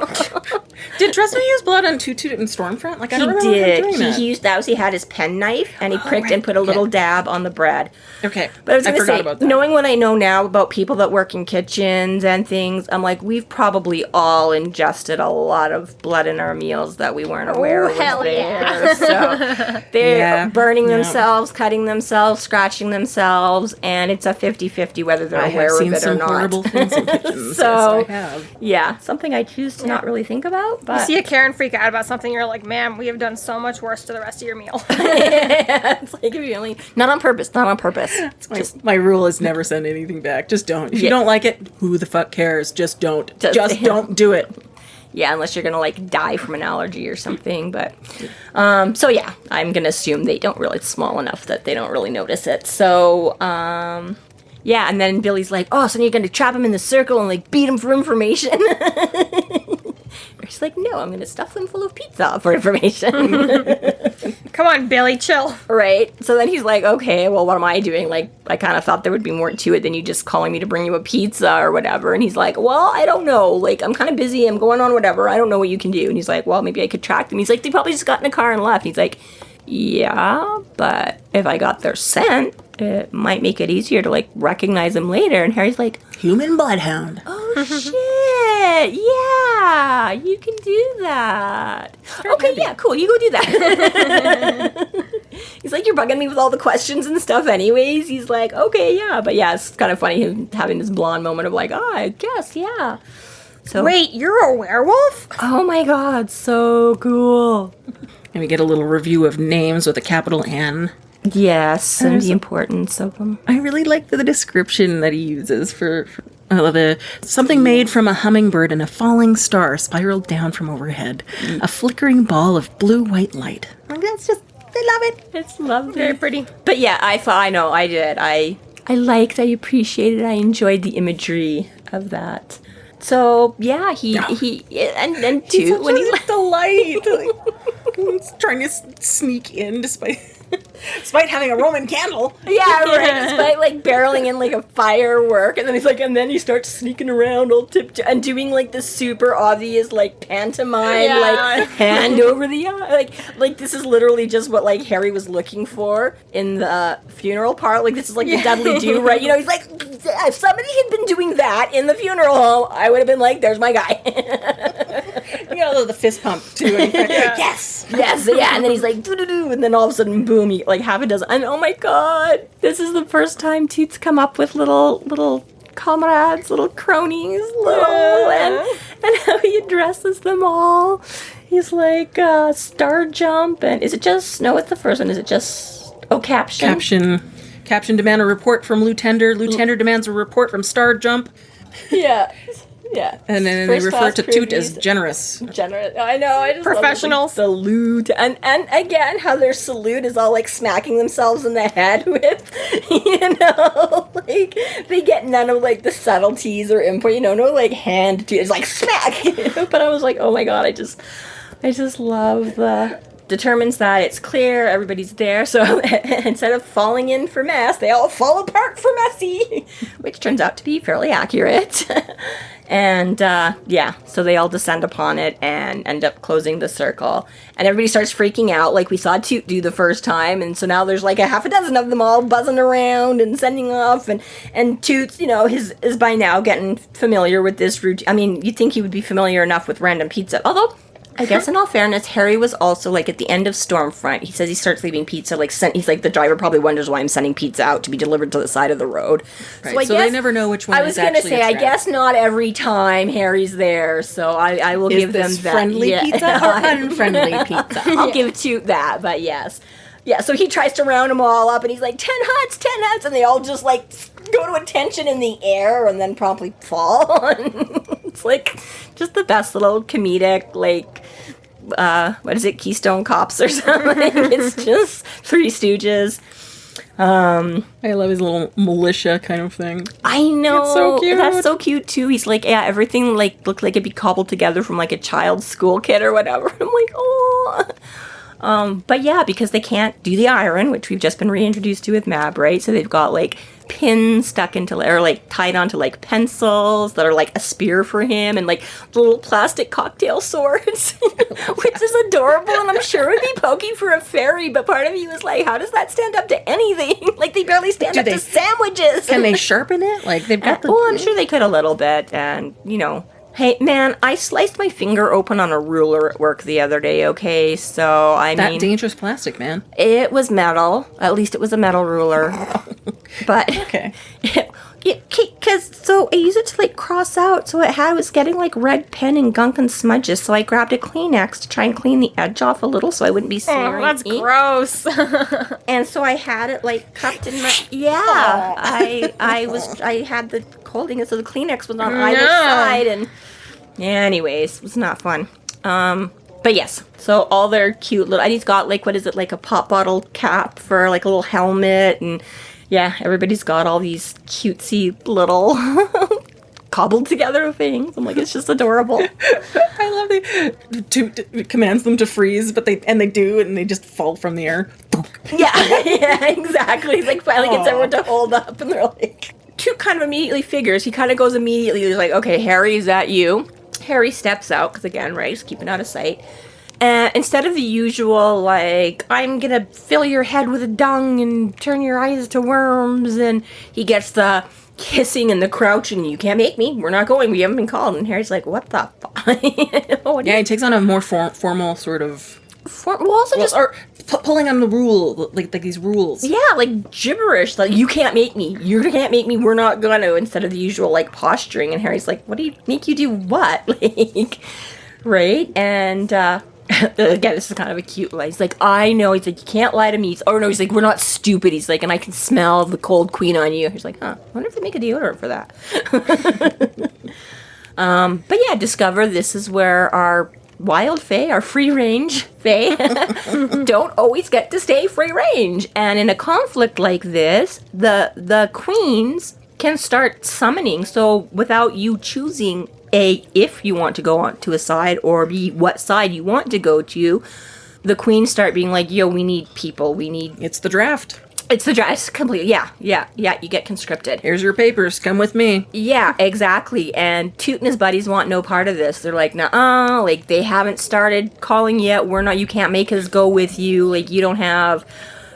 Did Dresden use blood on Toot-Toot and Stormfront? Like, I don't remember him doing that. He used that. He had his pen knife, and he pricked and put a little dab on the bread. Okay. But I was going to say, about that. knowing what I know now about people that work in kitchens and things, I'm like, we've probably all ingested a lot of blood in our meals that we weren't aware was hell there. yeah. So they're burning themselves, cutting themselves, scratching themselves, and it's a 50-50 whether they're aware of it or not. I've seen some horrible things in kitchens. So, yes, I have. Yeah, something I choose to not really think about. But You see a Karen freak out about something, you're like, man, we have done so much worse to the rest of your meal. it's like, if you only, not on purpose. My rule is never send anything back. Just don't. If you don't like it, who the fuck cares? Just don't. Just don't do it. Yeah, unless you're gonna, like, die from an allergy or something. But so yeah, I'm gonna assume they don't really. It's small enough that they don't really notice it. So yeah, and then Billy's like, oh, so you're gonna trap him in the circle and, like, beat him for information. She's like, no, I'm gonna stuff them full of pizza for information. Come on, Billy, chill. Right? So then he's like, okay, well, what am I doing? Like, I kind of thought there would be more to it than you just calling me to bring you a pizza or whatever. And he's like, well, I don't know. Like, I'm kind of busy. I'm going on whatever. I don't know what you can do. And he's like, well, maybe I could track them. He's like, they probably just got in a car and left. He's like, yeah, but if I got their scent, it might make it easier to, like, recognize them later. And Harry's like, Human bloodhound. oh, shit. Yeah, you can do that. Okay, yeah, cool. You go do that. He's like, you're bugging me with all the questions and stuff anyways. He's like, okay, yeah. But yeah, it's kind of funny him having this blonde moment of like, oh, I guess, yeah. So, Wait, you're a werewolf? oh my god, so cool. And we get a little review of names with a capital N. Yes, and the importance of them. I really like the description that he uses for something made from a hummingbird and a falling star spiraled down from overhead. A flickering ball of blue-white light. Like, that's just, I love it. It's lovely. Very pretty. But yeah, I did. I liked, I appreciated, I enjoyed the imagery of that. So yeah, he and Toot when he's like delight. He's trying to sneak in despite having a Roman candle. yeah, right. Despite like barreling in like a firework, and then he's like, and then he starts sneaking around all tiptoe and doing like this super obvious like pantomime like hand over the eye. Like this is literally just what like Harry was looking for in the funeral part. Like this is like the Dudley Do, right? You know, he's like, if somebody had been doing that in the funeral home, I would have been like, there's my guy. You know, the fist pump too. And yes. Yes, yeah, and then he's like, doo-doo-doo, and then all of a sudden, boom, he, like half a dozen. And oh my god, this is the first time Toot's come up with little comrades, little cronies, and how he addresses them all. He's like, star jump, and is it just, no, it's the first one, is it just, caption? Caption demand a report from Lieutenant. Lieutenant demands a report from Star Jump. Yeah. Yeah. And then they refer to Toot as generous. Generous. I know. I just Professional. love salute. And again, how their salute is all like smacking themselves in the head with, you know, like they get none of like the subtleties or input, you know, no like hand to it's like smack. But I was like, oh my god, I just love the determines that it's clear, everybody's there, so instead of falling in for mess, they all fall apart for messy, which turns out to be fairly accurate. And so they all descend upon it and end up closing the circle. And everybody starts freaking out like we saw Toot do the first time. And so now there's like a half a dozen of them all buzzing around and sending off. And Toot's, you know, is by now getting familiar with this routine. I mean, you'd think he would be familiar enough with random pizza. Although, I guess in all fairness, Harry was also like at the end of Stormfront. He says he starts leaving pizza. He's like, the driver probably wonders why I'm sending pizza out to be delivered to the side of the road. Right. So they never know which one. I was going to say, I guess not every time Harry's there. So I will give them that. Friendly pizza or unfriendly pizza? I'll give Toot that, but yes. Yeah, so he tries to round them all up, and he's like, 10 huts, and they all just, like, go to attention in the air and then promptly fall. It's, like, just the best little comedic, like, what is it, Keystone Cops or something? It's just Three Stooges. I love his little militia kind of thing. I know. It's so cute. That's so cute, too. He's like, yeah, everything, like, looked like it'd be cobbled together from, like, a child's school kit or whatever. I'm like, oh. But yeah, because they can't do the iron, which we've just been reintroduced to with Mab, right? So they've got like pins stuck into, or like tied onto like pencils that are like a spear for him, and like little plastic cocktail swords, which is adorable, and I'm sure would be pokey for a fairy, but part of me was like, how does that stand up to anything? Like they barely stand up to sandwiches. Can they sharpen it? Like they've got well, I'm sure they could a little bit, and you know. Hey, man, I sliced my finger open on a ruler at work the other day, okay? So, I mean... That dangerous plastic, man. It was metal. At least it was a metal ruler. But... Okay. So I used it to, like, cross out. So it was getting, like, red pen and gunk and smudges. So I grabbed a Kleenex to try and clean the edge off a little so I wouldn't be smearing that's ink. Gross. And so I had it, like, cupped in my... Yeah. I had the holding it so the Kleenex was on either side, and... Yeah, anyways, it was not fun. But yes, so all their cute little... And he's got, like, what is it, like a pop bottle cap for, like, a little helmet, and... Yeah, everybody's got all these cutesy little cobbled together things. I'm like, it's just adorable. I love Toot commands them to freeze, but they do, and they just fall from the air. Yeah, exactly. He's like, finally gets everyone to hold up, and they're like... Toot kind of immediately figures, he kind of goes immediately, he's like, okay, Harry, is that you? Harry steps out, because again, right, he's keeping out of sight. And instead of the usual, like, I'm gonna fill your head with dung and turn your eyes to worms, and he gets the kissing and the crouching, you can't make me, we're not going, we haven't been called. And Harry's like, what the fuck? Yeah, he takes on a more formal sort of... Or pulling on the rule, like these rules. Yeah, like gibberish, like, you can't make me, we're not gonna, instead of the usual, like, posturing. And Harry's like, what do you make you do what? Like, right? And, again, this is kind of a cute line. He's like, I know. He's like, you can't lie to me. He's like, we're not stupid. He's like, and I can smell the cold queen on you. He's like, I wonder if they make a deodorant for that. But yeah, discover this is where our wild fae, our free-range fae, don't always get to stay free-range. And in a conflict like this, the queens can start summoning. So without you choosing if you want to go on to a side, or B, what side you want to go to, the queens start being like, yo, we need people, It's the draft. It's the draft. It's completely, yeah, you get conscripted. Here's your papers, come with me. Yeah, exactly. And Toot and his buddies want no part of this. They're like, nuh-uh, like, they haven't started calling yet, you can't make us go with you, like, you don't have...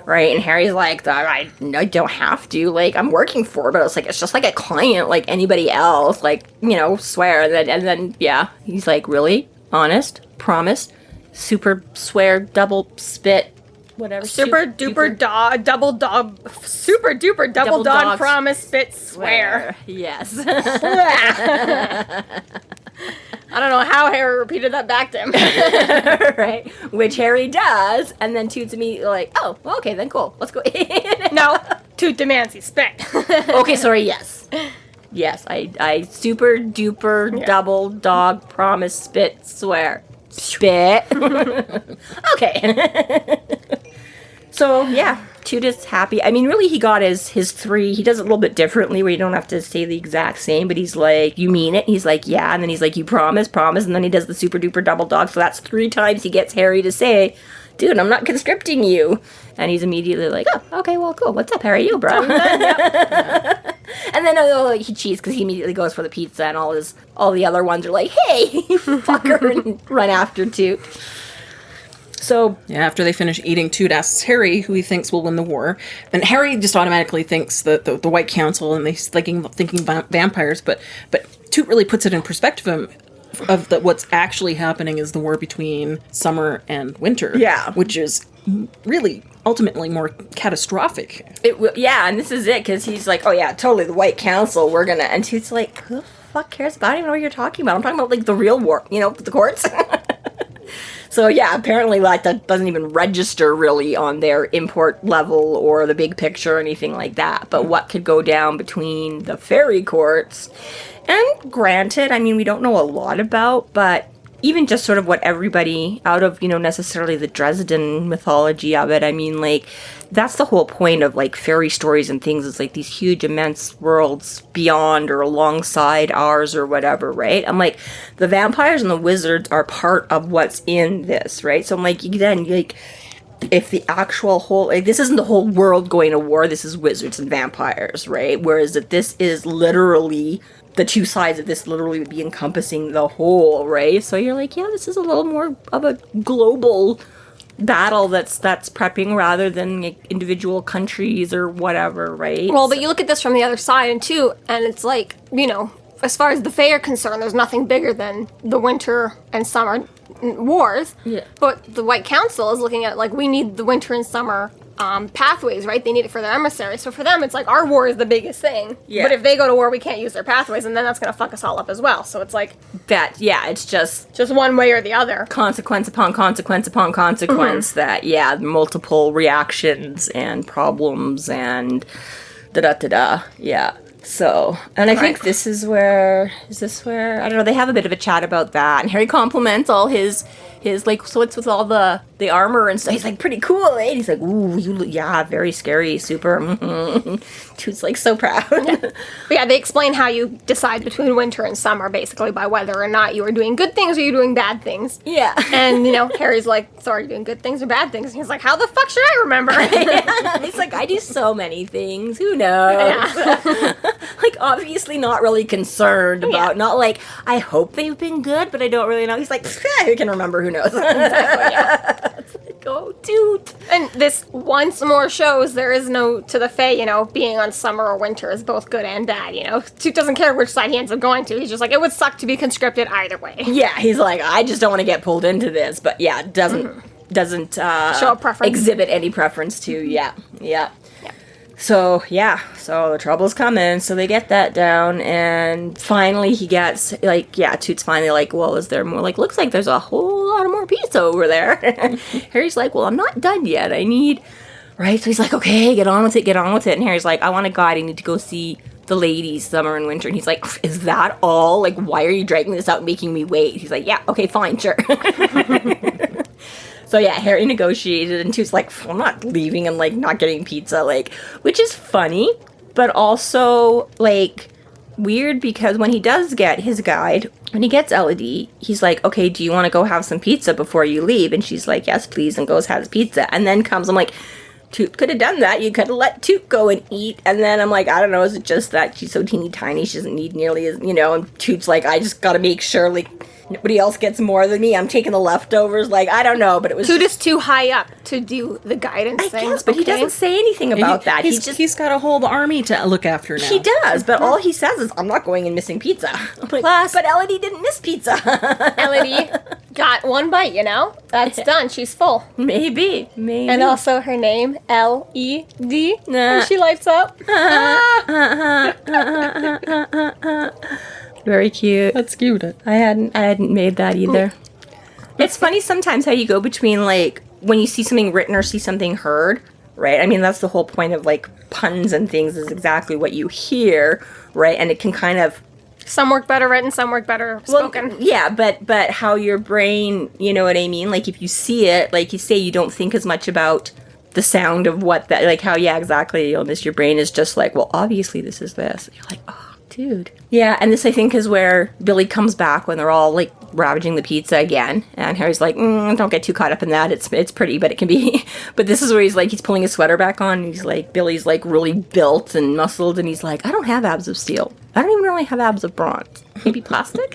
Right, and Harry's like, I don't have to, like, I'm working for it, but it's like, it's just like a client, like anybody else, like, swear, and then, yeah, he's like, really? Honest? Promise? Super swear, double spit, whatever. Super duper dog, double dog, super duper double dog promise, spit, swear. Yes. I don't know how Harry repeated that back to him. Right, which Harry does, and then Toot's immediately like, oh, well, okay, then cool, let's go in. No, Toot demands he spit. Okay, sorry, yes. Yes, I super duper double dog promise spit swear. Spit. Okay. So, yeah, Toot is happy. I mean, really, he got his 3. He does it a little bit differently, where you don't have to say the exact same, but he's like, you mean it? He's like, yeah, and then he's like, you promise, and then he does the super duper double dog, so that's 3 times he gets Harry to say, dude, I'm not conscripting you. And he's immediately like, oh, okay, well, cool. What's up, Harry? You, bro. And then he cheats, because he immediately goes for the pizza, and all the other ones are like, hey, you fucker, and run after Toot. So, yeah, after they finish eating, Toot asks Harry who he thinks will win the war. And Harry just automatically thinks the White Council, and he's thinking vampires, but Toot really puts it in perspective of what's actually happening is the war between summer and winter. Yeah. Which is really ultimately more catastrophic. Yeah, and this is it, because he's like, oh yeah, totally, the White Council, we're gonna... And Toot's like, who the fuck cares about it? I don't even know what you're talking about. I'm talking about, like, the real war, the courts. So yeah, apparently like that doesn't even register really on their import level or the big picture or anything like that. But what could go down between the fairy courts, and granted, I mean, we don't know a lot about, but even just sort of what everybody out of, necessarily the Dresden mythology of it, I mean, like, that's the whole point of, like, fairy stories and things. It's, like, these huge, immense worlds beyond or alongside ours or whatever, right? I'm like, the vampires and the wizards are part of what's in this, right? So I'm like, then, like, if the actual whole, like, this isn't the whole world going to war, this is wizards and vampires, right? Whereas that this is literally... the 2 sides of this literally would be encompassing the whole, right? So you're like, yeah, this is a little more of a global battle that's prepping rather than like, individual countries or whatever, right? Well, but you look at this from the other side, too, and it's like, as far as the Fae are concerned, there's nothing bigger than the winter and summer wars. Yeah. But the White Council is looking at, like, we need the winter and summer pathways, right? They need it for their emissaries. So for them, it's like, our war is the biggest thing. Yeah. But if they go to war, we can't use their pathways, and then that's going to fuck us all up as well. So it's like... that, yeah, it's just one way or the other. Consequence upon consequence upon consequence that, yeah, multiple reactions and problems and da-da-da-da, yeah. So, and I think this is where, I don't know, they have a bit of a chat about that, and Harry compliments all his his like, so it's with all the armor and stuff. He's like, pretty cool, eh? And he's like, ooh, yeah, very scary, super. Toot's like so proud. But yeah, they explain how you decide between winter and summer, basically by whether or not you are doing good things or you're doing bad things. Yeah. And, Harry's like, so are you doing good things or bad things? And he's like, how the fuck should I remember? He's like, I do so many things. Who knows? Yeah. Like, obviously not really concerned about, not like, I hope they've been good, but I don't really know. He's like, who can remember? Who knows? Exactly, yeah. It's like, oh, Toot. And this once more shows there is no, to the Fae, being on summer or winter is both good and bad, Toot doesn't care which side he ends up going to. He's just like, it would suck to be conscripted either way. Yeah, he's like, I just don't want to get pulled into this, but yeah, doesn't show a preference. Exhibit any preference to, yeah. So the trouble's coming, so they get that down, and finally he gets, Toot's finally like, well, is there more, looks like there's a whole lot of more pizza over there. Harry's like, well, I'm not done yet, I need, right, so he's like, okay, get on with it, and Harry's like, I want a guide, I need to go see the ladies, summer and winter, and he's like, is that all? Like, why are you dragging this out and making me wait? He's like, yeah, okay, fine, sure. So yeah, Harry negotiated, and Toot's like, I'm not leaving and not getting pizza, which is funny, but also weird, because when he does get his guide, when he gets Elodie, he's like, okay, do you want to go have some pizza before you leave? And she's like, yes, please, and goes has pizza, and then comes, I'm like, Toot could have done that. You could have let Toot go and eat. And then I'm like, I don't know, is it just that she's so teeny tiny, she doesn't need nearly as, and Toot's like, I just gotta make sure, nobody else gets more than me. I'm taking the leftovers. I don't know, but it was Toot is too high up to do the guidance thing. Yes, but he doesn't say anything about that. He's got a whole army to look after now. He does, but all he says is, I'm not going and missing pizza. I'm like, Plus, but Elodie didn't miss pizza. Elodie got one bite, That's done. She's full. Maybe. And also her name, L-E-D. Nah. And she lights up. Very cute. That's cute. I hadn't made that either. It's funny sometimes how you go between when you see something written or see something heard, right? I mean, that's the whole point of puns and things, is exactly what you hear, right? And it can kind of, some work better written, some work better spoken. Well, yeah, but how your brain, you know what I mean? If you see it, like you say, you don't think as much about the sound of what that, how, yeah, exactly, your brain is just well, obviously this is this. You're like, oh, dude. Yeah, and this, I think, is where Billy comes back when they're all, ravaging the pizza again. And Harry's like, don't get too caught up in that. It's pretty, but it can be... But this is where he's pulling his sweater back on. And he's Billy's, really built and muscled. And he's like, I don't have abs of steel. I don't even really have abs of bronze. Maybe plastic?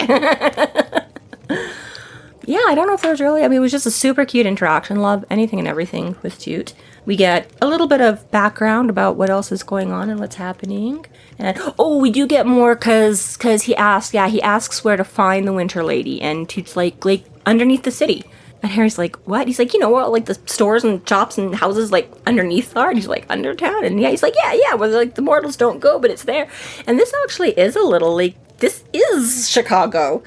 Yeah, I don't know if there's really... I mean, it was just a super cute interaction. Love anything and everything with Toot. We get a little bit of background about what else is going on and what's happening. And, we do get more because he asks where to find the Winter Lady. And Toot's like, underneath the city. And Harry's like, what? He's like, where, the stores and shops and houses, underneath are? And he's like, under town? And yeah, he's like, yeah, where, the mortals don't go, but it's there. And this actually is a little, this is Chicago.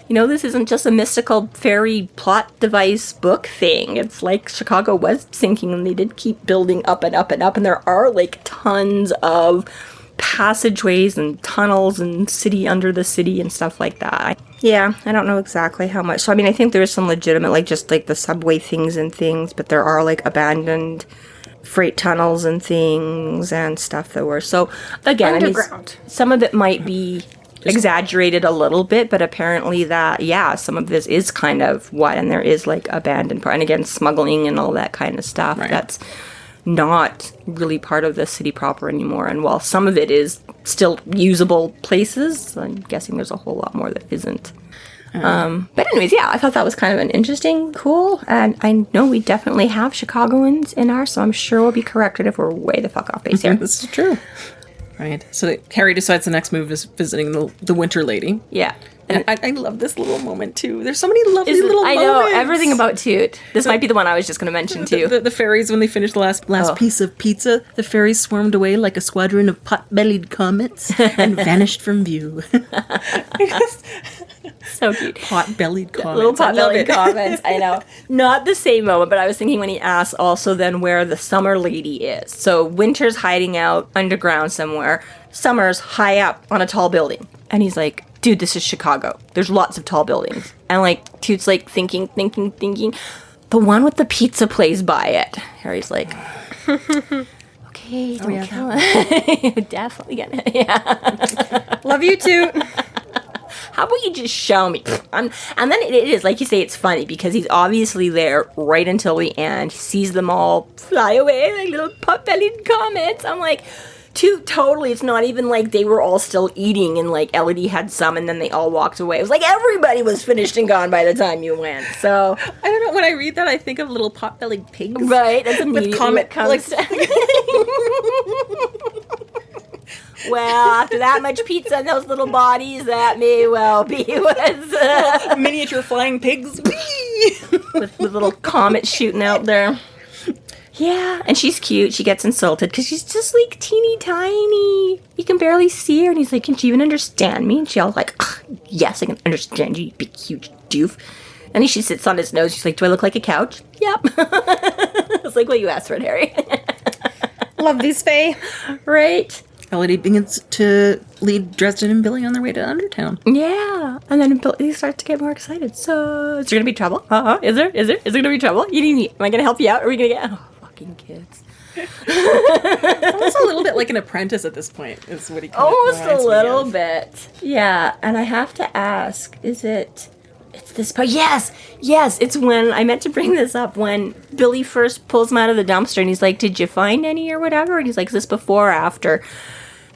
This isn't just a mystical fairy plot device book thing. It's Chicago was sinking, and they did keep building up and up and up. And there are, tons of passageways and tunnels and city under the city and stuff like that. Yeah, I don't know exactly how much. So, I mean, I think there is some legitimate, just, the subway things and things. But there are, abandoned freight tunnels and things and stuff that were. So, again, underground. I mean, some of it might be exaggerated a little bit, but apparently some of this is kind of what, and there is abandoned part, and again, smuggling and all that kind of stuff. Right. That's not really part of the city proper anymore. And while some of it is still usable places, I'm guessing there's a whole lot more that isn't. But anyways, I thought that was kind of an interesting, cool, and I know we definitely have Chicagoans in ours, so I'm sure we'll be corrected if we're way the fuck off base here. This is true. Right. So Harry decides the next move is visiting the Winter Lady. Yeah. And I love this little moment, too. There's so many lovely little moments. I know, everything about Toot. This might be the one I was just going to mention, too. The fairies, when they finished the last piece of pizza, the fairies swarmed away like a squadron of pot-bellied comets and vanished from view. So cute. Pot-bellied comets. Little pot-bellied comets, I know. Not the same moment, but I was thinking when he asked also then where the Summer Lady is. So Winter's hiding out underground somewhere. Summer's high up on a tall building. And he's like, dude, this is Chicago. There's lots of tall buildings. And, like, Toot's, like, thinking. The one with the pizza place by it. Harry's like, okay, don't kill it. Definitely gonna, yeah. Love you, Toot. How about you just show me? And then it is, like you say, it's funny because he's obviously there right until the end. He sees them all fly away like little pot-bellied comets. I'm like, Toot, totally. It's not even like they were all still eating and like Elodie had some and then they all walked away. It was like everybody was finished and gone by the time you went. So I don't know. When I read that, I think of little pot-bellied pigs. right, that's immediately comet, what comes Well, after that much pizza and those little bodies, that may well be what's miniature flying pigs. with little comets shooting out there. Yeah, and she's cute. She gets insulted because she's just like teeny tiny. You can barely see her, and he's like, "Can you even understand me?" And she all like, "Yes, I can understand you, you big huge doof." And then she sits on his nose. She's like, "Do I look like a couch?" Yep. It's like, "Well, you asked for it, Harry." Love these fae. Right. Elodie begins to lead Dresden and Billy on their way to Undertown. Yeah, and then Billy starts to get more excited. So, is there gonna be trouble? Is there? Is there gonna be trouble? You need me? Am I gonna help you out? Or are we gonna get? Oh, fucking kids. Almost a little bit like an apprentice at this point, is what he kind of Almost a reminds me little of. bit. Yeah, and I have to ask, it's this part. Yes, it's when, I meant to bring this up, when Billy first pulls him out of the dumpster and he's like, "Did you find any or whatever?" And he's like, "Is this before or after?"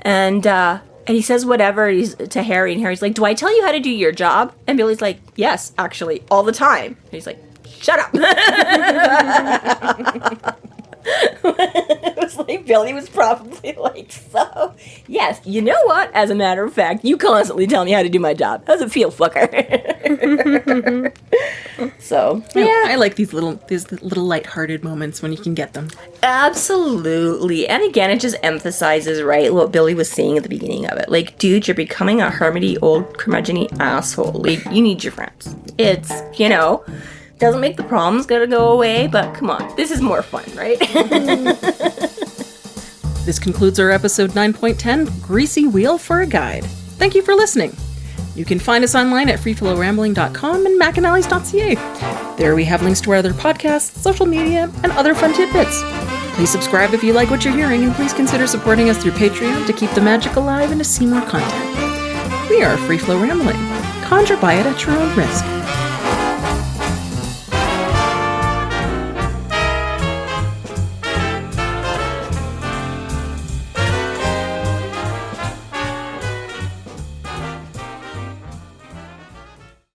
And he says whatever to Harry, and Harry's like, "Do I tell you how to do your job?" And Billy's like, "Yes, actually, all the time." And he's like, "Shut up." It was like Billy was probably like, "So, yes, you know what? As a matter of fact, you constantly tell me how to do my job. How's it feel, fucker?" So, yeah. I like these little lighthearted moments when you can get them. Absolutely. And again, it just emphasizes, right, what Billy was saying at the beginning of it. Like, dude, you're becoming a hermity, old, curmudgeon-y asshole. Like, you need your friends. It's, doesn't make the problems gonna go away, but come on, this is more fun, right? This concludes our episode 9.10, Greasy Wheel for a Guide. Thank you for listening. You can find us online at freeflowrambling.com and McAnallys.ca. There we have links to our other podcasts, social media, and other fun tidbits. Please subscribe if you like what you're hearing, and please consider supporting us through Patreon to keep the magic alive and to see more content. We are Free Flow Rambling. Conjure by it at your own risk.